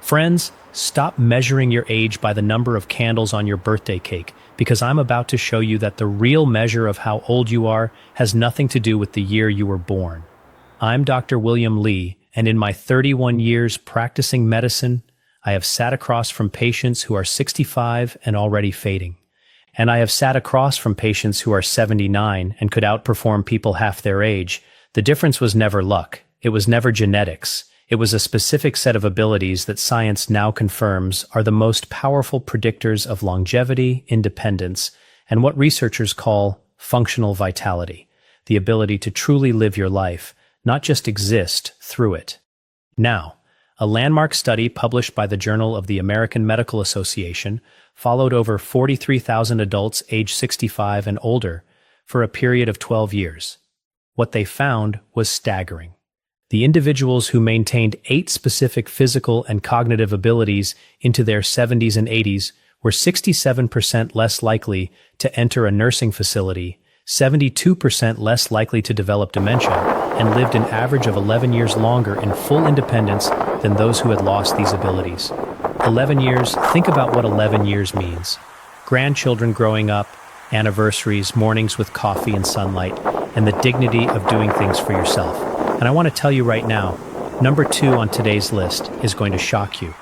Friends, stop measuring your age by the number of candles on your birthday cake, because I'm about to show you that the real measure of how old you are has nothing to do with the year you were born. I'm Dr. William Lee, and in my 31 years practicing medicine, I have sat across from patients who are 65 and already fading. And I have sat across from patients who are 79 and could outperform people half their age. The difference was never luck. It was never genetics. It was a specific set of abilities that science now confirms are the most powerful predictors of longevity, independence, and what researchers call functional vitality, the ability to truly live your life, not just exist through it. Now, a landmark study published by the Journal of the American Medical Association followed over 43,000 adults aged 65 and older for a period of 12 years. What they found was staggering. The individuals who maintained 8 specific physical and cognitive abilities into their 70s and 80s were 67% less likely to enter a nursing facility, 72% less likely to develop dementia, and lived an average of 11 years longer in full independence than those who had lost these abilities. 11 years, think about what 11 years means. Grandchildren growing up, anniversaries, mornings with coffee and sunlight, and the dignity of doing things for yourself. And I want to tell you right now, number 2 on today's list is going to shock you.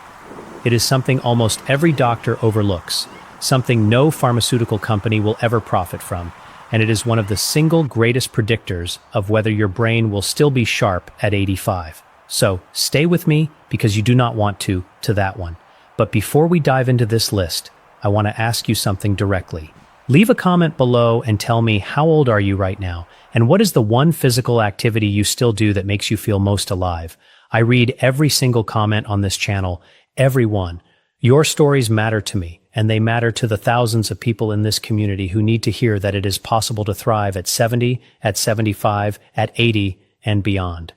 It is something almost every doctor overlooks, something no pharmaceutical company will ever profit from, and it is one of the single greatest predictors of whether your brain will still be sharp at 85. So stay with me because you do not want to that one. But before we dive into this list, I want to ask you something directly. Leave a comment below and tell me how old are you right now, and what is the one physical activity you still do that makes you feel most alive? I read every single comment on this channel, every one. Your stories matter to me, and they matter to the thousands of people in this community who need to hear that it is possible to thrive at 70, at 75, at 80, and beyond.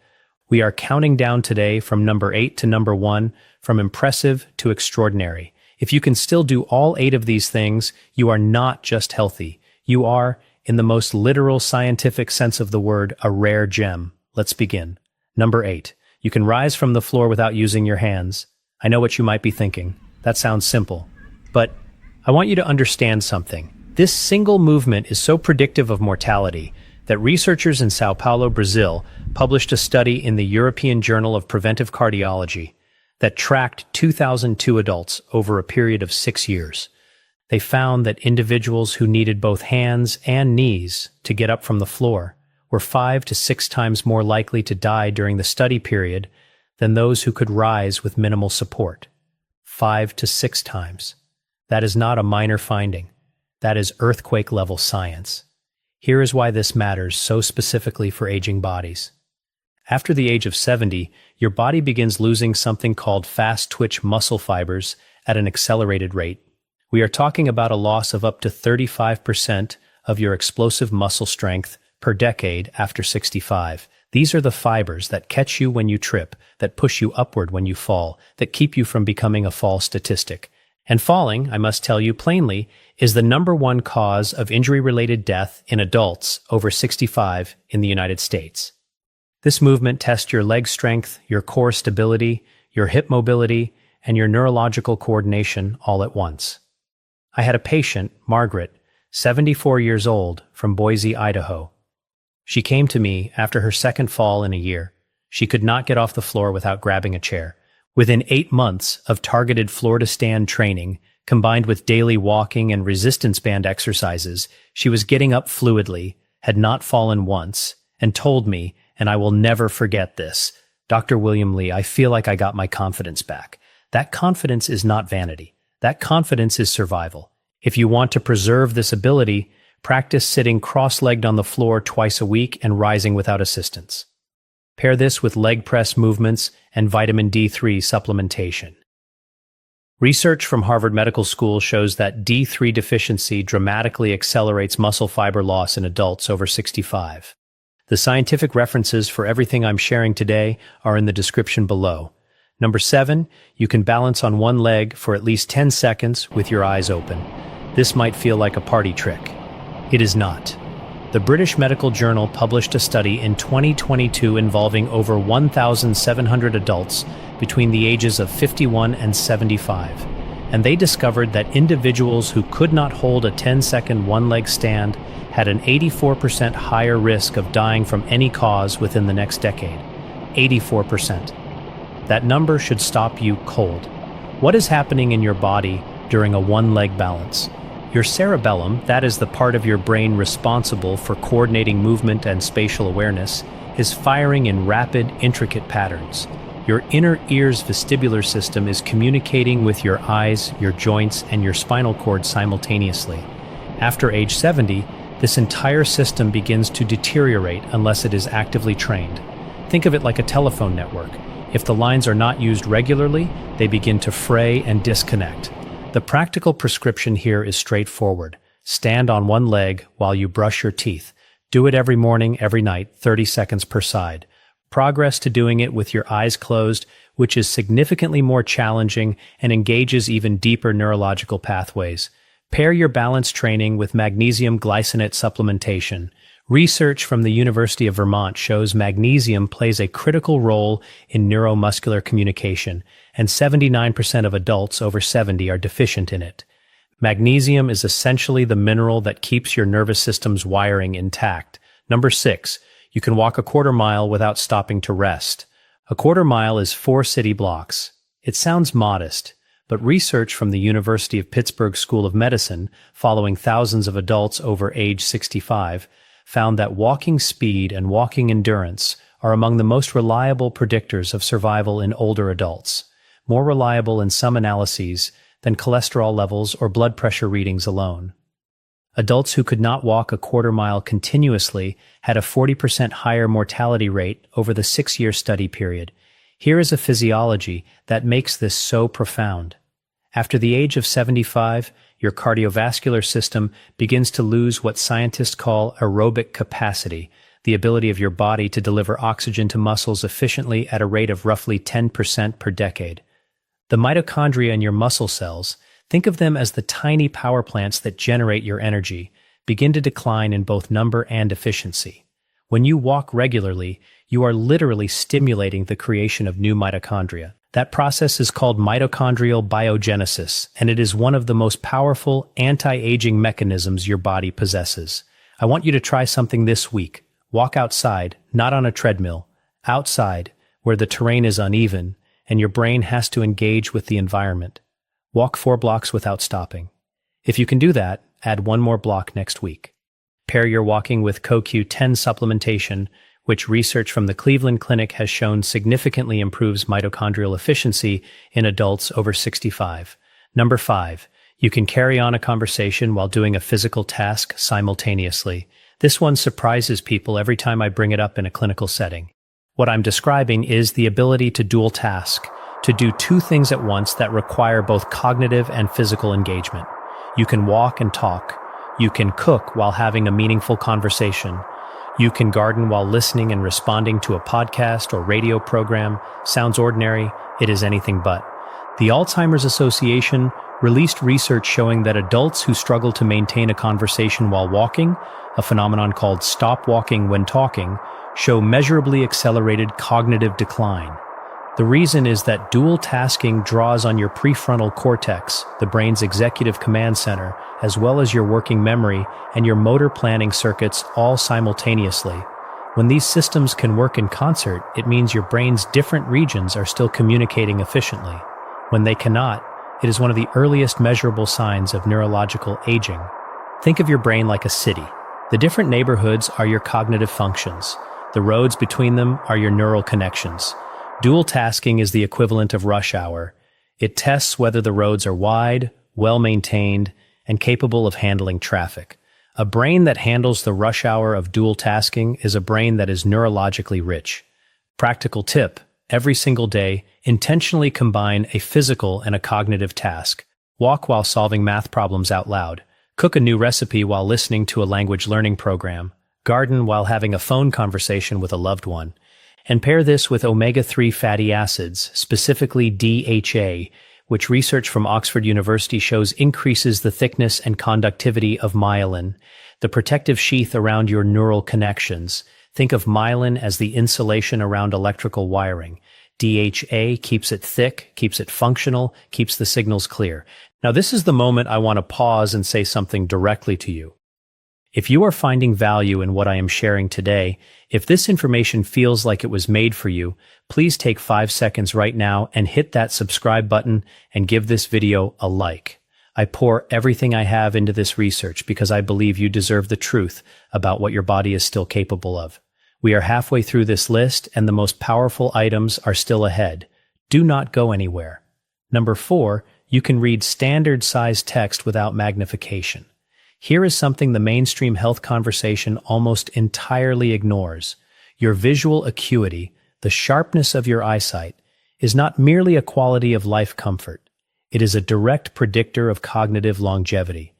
We are counting down today from number 8 to number 1, from impressive to extraordinary. If you can still do all 8 of these things, you are not just healthy. You are, in the most literal scientific sense of the word, a rare gem. Let's begin. Number 8. You can rise from the floor without using your hands. I know what you might be thinking. That sounds simple. But I want you to understand something. This single movement is so predictive of mortality that researchers in Sao Paulo, Brazil, published a study in the European Journal of Preventive Cardiology that tracked 2,002 adults over a period of 6 years. They found that individuals who needed both hands and knees to get up from the floor were 5 to 6 times more likely to die during the study period than those who could rise with minimal support. 5 to 6 times. That is not a minor finding. That is earthquake-level science. Here is why this matters so specifically for aging bodies. After the age of 70, your body begins losing something called fast-twitch muscle fibers at an accelerated rate. We are talking about a loss of up to 35% of your explosive muscle strength per decade after 65. These are the fibers that catch you when you trip, that push you upward when you fall, that keep you from becoming a fall statistic. And falling, I must tell you plainly, is the number 1 cause of injury-related death in adults over 65 in the United States. This movement tests your leg strength, your core stability, your hip mobility, and your neurological coordination all at once. I had a patient, Margaret, 74 years old, from Boise, Idaho. She came to me after her second fall in a year. She could not get off the floor without grabbing a chair. Within 8 months of targeted floor-to-stand training, combined with daily walking and resistance band exercises, she was getting up fluidly, had not fallen once, and told me, and I will never forget this, Dr. William Lee, I feel like I got my confidence back. That confidence is not vanity. That confidence is survival. If you want to preserve this ability, practice sitting cross-legged on the floor twice a week and rising without assistance. Pair this with leg press movements and vitamin D3 supplementation. Research from Harvard Medical School shows that D3 deficiency dramatically accelerates muscle fiber loss in adults over 65. The scientific references for everything I'm sharing today are in the description below. Number 7, you can balance on one leg for at least 10 seconds with your eyes open. This might feel like a party trick. It is not. The British Medical Journal published a study in 2022 involving over 1,700 adults between the ages of 51 and 75, and they discovered that individuals who could not hold a 10-second one-leg stand had an 84% higher risk of dying from any cause within the next decade. 84%. That number should stop you cold. What is happening in your body during a one-leg balance? Your cerebellum, that is the part of your brain responsible for coordinating movement and spatial awareness, is firing in rapid, intricate patterns. Your inner ear's vestibular system is communicating with your eyes, your joints, and your spinal cord simultaneously. After age 70, this entire system begins to deteriorate unless it is actively trained. Think of it like a telephone network. If the lines are not used regularly, they begin to fray and disconnect. The practical prescription here is straightforward. Stand on one leg while you brush your teeth. Do it every morning, every night, 30 seconds per side. Progress to doing it with your eyes closed, which is significantly more challenging and engages even deeper neurological pathways. Pair your balance training with magnesium glycinate supplementation. Research from the University of Vermont shows magnesium plays a critical role in neuromuscular communication, and 79% of adults over 70 are deficient in it. Magnesium is essentially the mineral that keeps your nervous system's wiring intact. Number 6, you can walk a quarter mile without stopping to rest. A quarter mile is 4 city blocks. It sounds modest, but research from the University of Pittsburgh School of Medicine, following thousands of adults over age 65, found that walking speed and walking endurance are among the most reliable predictors of survival in older adults, more reliable in some analyses than cholesterol levels or blood pressure readings alone. Adults who could not walk a quarter mile continuously had a 40% higher mortality rate over the 6-year study period. Here is a physiology that makes this so profound. After the age of 75, your cardiovascular system begins to lose what scientists call aerobic capacity, the ability of your body to deliver oxygen to muscles efficiently at a rate of roughly 10% per decade. The mitochondria in your muscle cells, think of them as the tiny power plants that generate your energy, begin to decline in both number and efficiency. When you walk regularly, you are literally stimulating the creation of new mitochondria. That process is called mitochondrial biogenesis, and it is one of the most powerful anti-aging mechanisms your body possesses. I want you to try something this week. Walk outside, not on a treadmill. Outside, where the terrain is uneven, and your brain has to engage with the environment. Walk 4 blocks without stopping. If you can do that, add 1 more block next week. Pair your walking with CoQ10 supplementation, which research from the Cleveland Clinic has shown significantly improves mitochondrial efficiency in adults over 65. Number 5, you can carry on a conversation while doing a physical task simultaneously. This one surprises people every time I bring it up in a clinical setting. What I'm describing is the ability to dual task, to do 2 things at once that require both cognitive and physical engagement. You can walk and talk. You can cook while having a meaningful conversation. You can garden while listening and responding to a podcast or radio program. Sounds ordinary, it is anything but. The Alzheimer's Association released research showing that adults who struggle to maintain a conversation while walking, a phenomenon called stop walking when talking, show measurably accelerated cognitive decline. The reason is that dual tasking draws on your prefrontal cortex, the brain's executive command center, as well as your working memory and your motor planning circuits all simultaneously. When these systems can work in concert, it means your brain's different regions are still communicating efficiently. When they cannot, it is one of the earliest measurable signs of neurological aging. Think of your brain like a city. The different neighborhoods are your cognitive functions. The roads between them are your neural connections. Dual tasking is the equivalent of rush hour. It tests whether the roads are wide, well-maintained, and capable of handling traffic. A brain that handles the rush hour of dual tasking is a brain that is neurologically rich. Practical tip: every single day, intentionally combine a physical and a cognitive task. Walk while solving math problems out loud. Cook a new recipe while listening to a language learning program. Garden while having a phone conversation with a loved one. And pair this with omega-3 fatty acids, specifically DHA, which research from Oxford University shows increases the thickness and conductivity of myelin, the protective sheath around your neural connections. Think of myelin as the insulation around electrical wiring. DHA keeps it thick, keeps it functional, keeps the signals clear. Now, this is the moment I want to pause and say something directly to you. If you are finding value in what I am sharing today, if this information feels like it was made for you, please take 5 seconds right now and hit that subscribe button and give this video a like. I pour everything I have into this research because I believe you deserve the truth about what your body is still capable of. We are halfway through this list and the most powerful items are still ahead. Do not go anywhere. Number 4, you can read standard-sized text without magnification. Here is something the mainstream health conversation almost entirely ignores. Your visual acuity, the sharpness of your eyesight, is not merely a quality of life comfort. It is a direct predictor of cognitive longevity.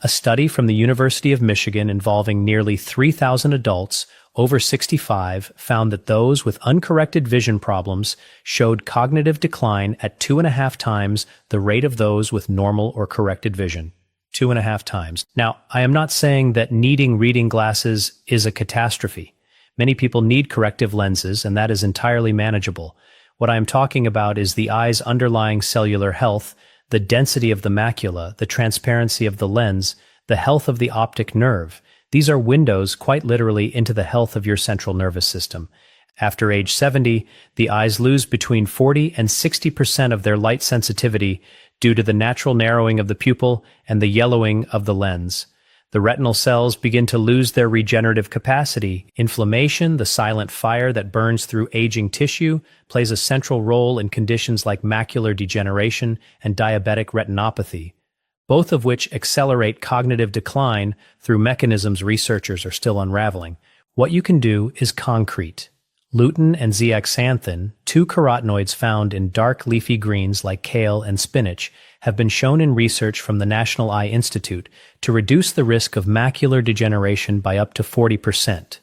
A study from the University of Michigan involving nearly 3,000 adults over 65 found that those with uncorrected vision problems showed cognitive decline at 2.5 times the rate of those with normal or corrected vision. 2.5 times. Now, I am not saying that needing reading glasses is a catastrophe. Many people need corrective lenses, and that is entirely manageable. What I am talking about is the eye's underlying cellular health, the density of the macula, the transparency of the lens, the health of the optic nerve. These are windows, quite literally, into the health of your central nervous system. After age 70, the eyes lose between 40 and 60% of their light sensitivity due to the natural narrowing of the pupil and the yellowing of the lens. The retinal cells begin to lose their regenerative capacity. Inflammation, the silent fire that burns through aging tissue, plays a central role in conditions like macular degeneration and diabetic retinopathy, both of which accelerate cognitive decline through mechanisms researchers are still unraveling. What you can do is concrete. Lutein and zeaxanthin, 2 carotenoids found in dark leafy greens like kale and spinach, have been shown in research from the National Eye Institute to reduce the risk of macular degeneration by up to 40%.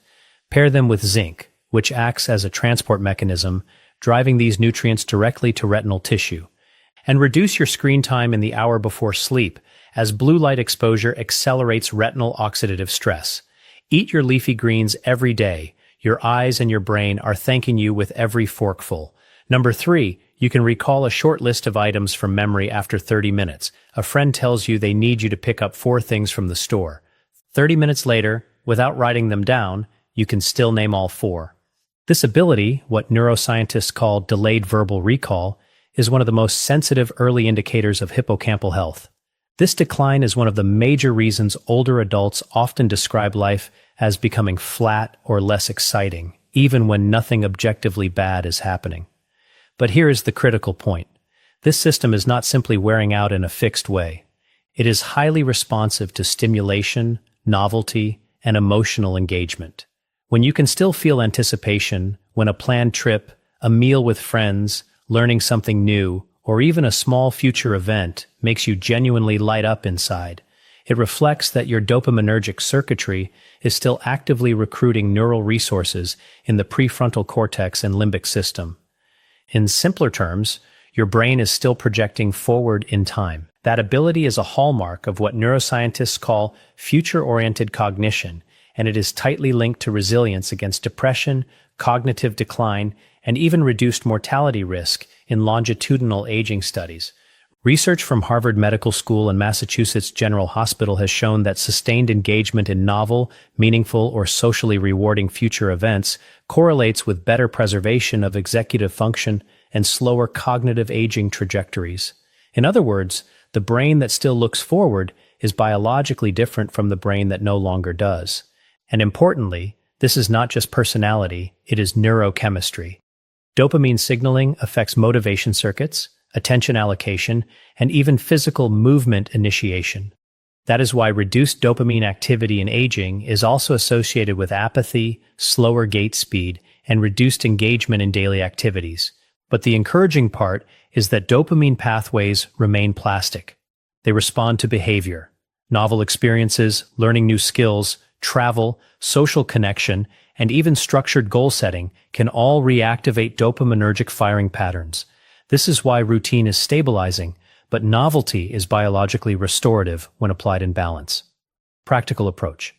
Pair them with zinc, which acts as a transport mechanism, driving these nutrients directly to retinal tissue. And reduce your screen time in the hour before sleep, as blue light exposure accelerates retinal oxidative stress. Eat your leafy greens every day. Your eyes and your brain are thanking you with every forkful. Number 3, you can recall a short list of items from memory after 30 minutes. A friend tells you they need you to pick up 4 things from the store. 30 minutes later, without writing them down, you can still name all 4. This ability, what neuroscientists call delayed verbal recall, is one of the most sensitive early indicators of hippocampal health. This decline is one of the major reasons older adults often describe life as becoming flat or less exciting, even when nothing objectively bad is happening. But here is the critical point. This system is not simply wearing out in a fixed way. It is highly responsive to stimulation, novelty, and emotional engagement. When you can still feel anticipation, when a planned trip, a meal with friends, learning something new, or even a small future event makes you genuinely light up inside, it reflects that your dopaminergic circuitry is still actively recruiting neural resources in the prefrontal cortex and limbic system. In simpler terms, your brain is still projecting forward in time. That ability is a hallmark of what neuroscientists call future-oriented cognition, and it is tightly linked to resilience against depression, cognitive decline, and even reduced mortality risk in longitudinal aging studies. Research from Harvard Medical School and Massachusetts General Hospital has shown that sustained engagement in novel, meaningful, or socially rewarding future events correlates with better preservation of executive function and slower cognitive aging trajectories. In other words, the brain that still looks forward is biologically different from the brain that no longer does. And importantly, this is not just personality, it is neurochemistry. Dopamine signaling affects motivation circuits, attention allocation, and even physical movement initiation. That is why reduced dopamine activity in aging is also associated with apathy, slower gait speed, and reduced engagement in daily activities. But the encouraging part is that dopamine pathways remain plastic. They respond to behavior. Novel experiences, learning new skills, travel, social connection, and even structured goal setting can all reactivate dopaminergic firing patterns. This is why routine is stabilizing, but novelty is biologically restorative when applied in balance. Practical approach.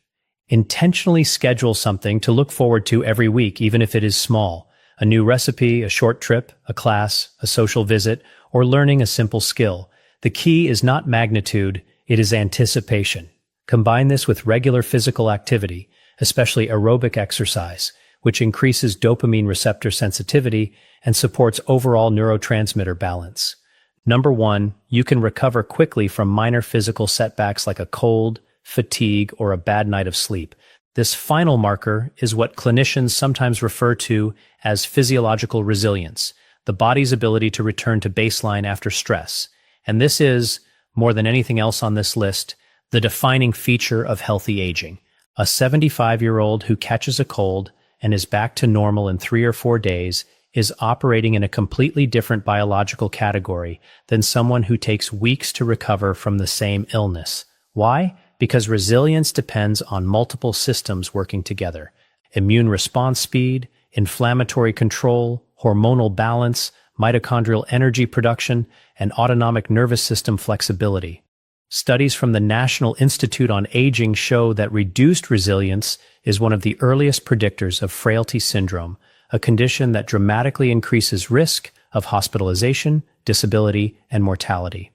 Intentionally schedule something to look forward to every week, even if it is small. A new recipe, a short trip, a class, a social visit, or learning a simple skill. The key is not magnitude, it is anticipation. Combine this with regular physical activity, especially aerobic exercise, which increases dopamine receptor sensitivity and supports overall neurotransmitter balance. Number 1, you can recover quickly from minor physical setbacks like a cold, fatigue, or a bad night of sleep. This final marker is what clinicians sometimes refer to as physiological resilience, the body's ability to return to baseline after stress. And this is, more than anything else on this list, the defining feature of healthy aging. A 75-year-old who catches a cold and is back to normal in 3 or 4 days is operating in a completely different biological category than someone who takes weeks to recover from the same illness. Why? Because resilience depends on multiple systems working together. Immune response speed, inflammatory control, hormonal balance, mitochondrial energy production, and autonomic nervous system flexibility. Studies from the National Institute on Aging show that reduced resilience is one of the earliest predictors of frailty syndrome, a condition that dramatically increases risk of hospitalization, disability, and mortality.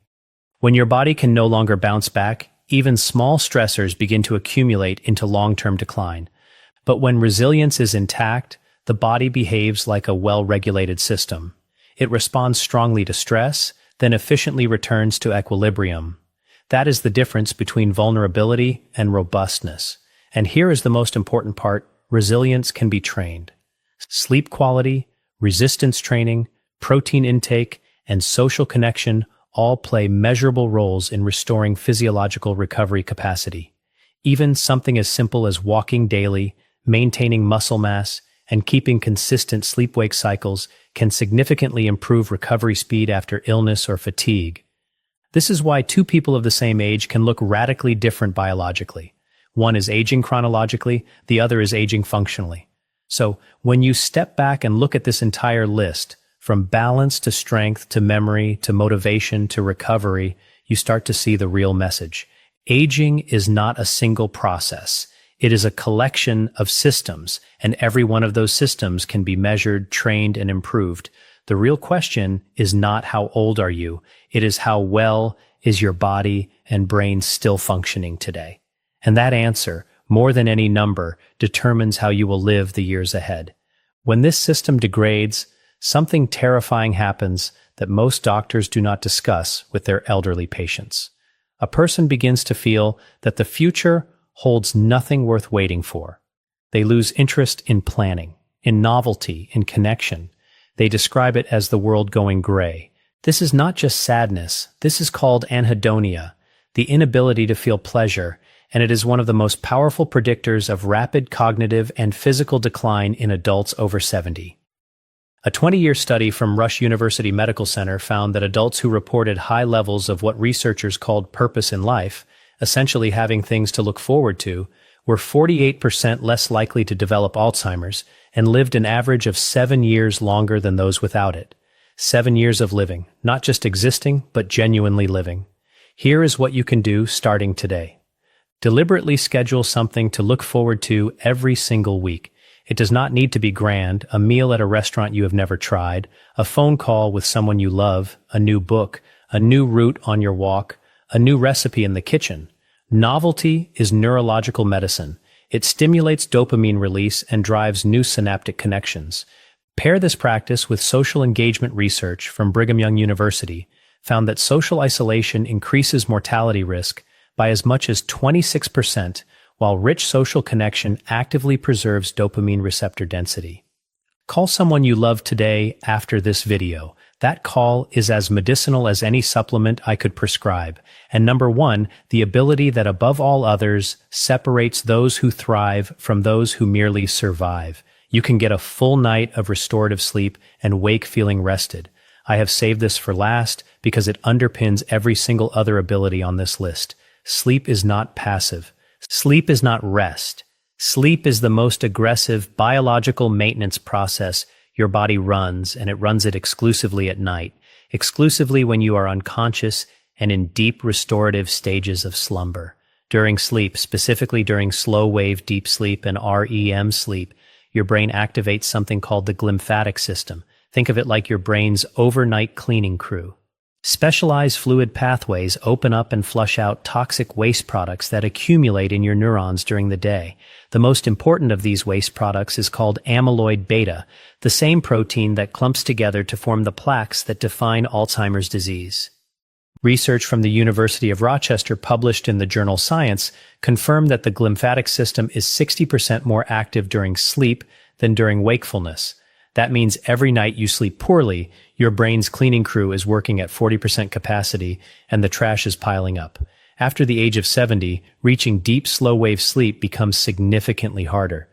When your body can no longer bounce back, even small stressors begin to accumulate into long-term decline. But when resilience is intact, the body behaves like a well-regulated system. It responds strongly to stress, then efficiently returns to equilibrium. That is the difference between vulnerability and robustness. And here is the most important part: resilience can be trained. Sleep quality, resistance training, protein intake, and social connection all play measurable roles in restoring physiological recovery capacity. Even something as simple as walking daily, maintaining muscle mass, and keeping consistent sleep-wake cycles can significantly improve recovery speed after illness or fatigue. This is why two people of the same age can look radically different biologically. One is aging chronologically, the other is aging functionally. So, when you step back and look at this entire list, from balance to strength to memory to motivation to recovery, you start to see the real message. Aging is not a single process. It is a collection of systems, and every one of those systems can be measured, trained, and improved. The real question is not how old are you, it is how well is your body and brain still functioning today. And that answer, more than any number, determines how you will live the years ahead. When this system degrades, something terrifying happens that most doctors do not discuss with their elderly patients. A person begins to feel that the future holds nothing worth waiting for. They lose interest in planning, in novelty, in connection. They describe it as the world going gray. This is not just sadness. This is called anhedonia, the inability to feel pleasure, and it is one of the most powerful predictors of rapid cognitive and physical decline in adults over 70. A 20-year study from Rush University Medical Center found that adults who reported high levels of what researchers called purpose in life, essentially having things to look forward to, were 48% less likely to develop Alzheimer's and lived an average of 7 years longer than those without it. 7 years of living, not just existing, but genuinely living. Here is what you can do starting today. Deliberately schedule something to look forward to every single week. It does not need to be grand: a meal at a restaurant you have never tried, a phone call with someone you love, a new book, a new route on your walk, a new recipe in the kitchen. Novelty is neurological medicine. It stimulates dopamine release and drives new synaptic connections. Pair this practice with social engagement research from Brigham Young University found that social isolation increases mortality risk by as much as 26%, while rich social connection actively preserves dopamine receptor density. Call someone you love today after this video. That call is as medicinal as any supplement I could prescribe. And number 1, the ability that above all others separates those who thrive from those who merely survive. You can get a full night of restorative sleep and wake feeling rested. I have saved this for last because it underpins every single other ability on this list. Sleep is not passive. Sleep is not rest. Sleep is the most aggressive biological maintenance process your body runs, and it runs it exclusively at night. exclusively when you are unconscious and in deep restorative stages of slumber. During sleep, specifically during slow-wave deep sleep and REM sleep, your brain activates something called the glymphatic system. Think of it like your brain's overnight cleaning crew. Specialized fluid pathways open up and flush out toxic waste products that accumulate in your neurons during the day. The most important of these waste products is called amyloid beta, the same protein that clumps together to form the plaques that define Alzheimer's disease. Research from the University of Rochester published in the journal Science confirmed that the glymphatic system is 60% more active during sleep than during wakefulness. That means every night you sleep poorly, your brain's cleaning crew is working at 40% capacity and the trash is piling up. After the age of 70, reaching deep slow-wave sleep becomes significantly harder.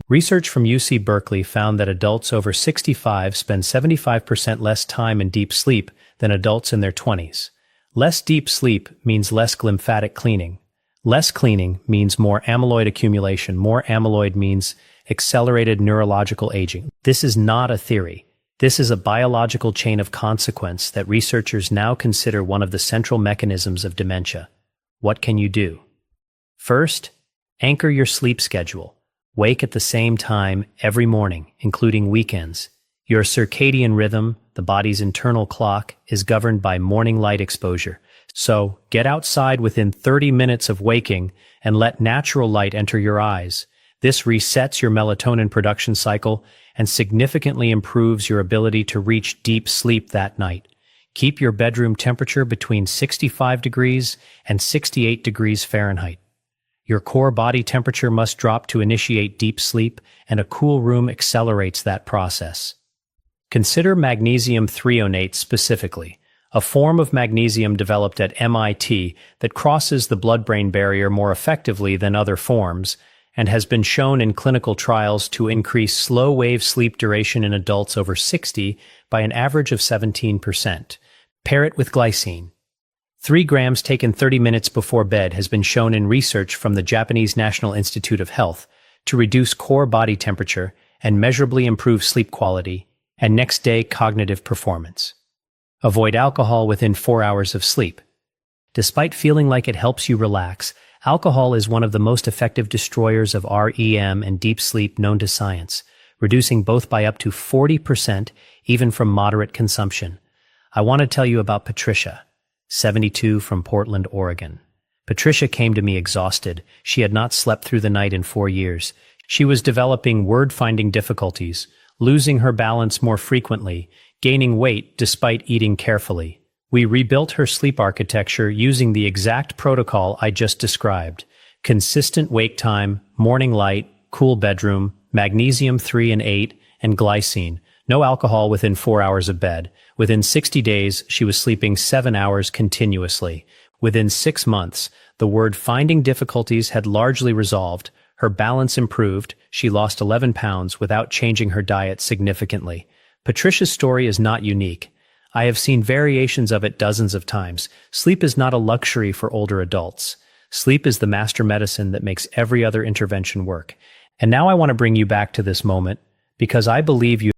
Research from UC Berkeley found that adults over 65 spend 75% less time in deep sleep than adults in their 20s. Less deep sleep means less glymphatic cleaning. Less cleaning means more amyloid accumulation. More amyloid means accelerated neurological aging. This is not a theory. This is a biological chain of consequence that researchers now consider one of the central mechanisms of dementia. What can you do? First, anchor your sleep schedule. Wake at the same time every morning, including weekends. Your circadian rhythm, the body's internal clock, is governed by morning light exposure. So, get outside within 30 minutes of waking and let natural light enter your eyes. This resets your melatonin production cycle and significantly improves your ability to reach deep sleep that night. Keep your bedroom temperature between 65 degrees and 68 degrees Fahrenheit. Your core body temperature must drop to initiate deep sleep, and a cool room accelerates that process. Consider magnesium threonate specifically, a form of magnesium developed at MIT that crosses the blood-brain barrier more effectively than other forms, and has been shown in clinical trials to increase slow-wave sleep duration in adults over 60 by an average of 17%. Pair it with glycine. 3 grams taken 30 minutes before bed has been shown in research from the Japanese National Institute of Health to reduce core body temperature and measurably improve sleep quality and next-day cognitive performance. Avoid alcohol within 4 hours of sleep. Despite feeling like it helps you relax, alcohol is one of the most effective destroyers of REM and deep sleep known to science, reducing both by up to 40% even from moderate consumption. I want to tell you about Patricia, 72, from Portland, Oregon. Patricia came to me exhausted. She had not slept through the night in 4 years. She was developing word-finding difficulties, losing her balance more frequently, gaining weight despite eating carefully. We rebuilt her sleep architecture using the exact protocol I just described: consistent wake time, morning light, cool bedroom, magnesium 3 and 8, and glycine. No alcohol within 4 hours of bed. Within 60 days, she was sleeping 7 hours continuously. Within 6 months, the word-finding difficulties had largely resolved. Her balance improved. She lost 11 pounds without changing her diet significantly. Patricia's story is not unique. I have seen variations of it dozens of times. Sleep is not a luxury for older adults. Sleep is the master medicine that makes every other intervention work. And now I want to bring you back to this moment because I believe you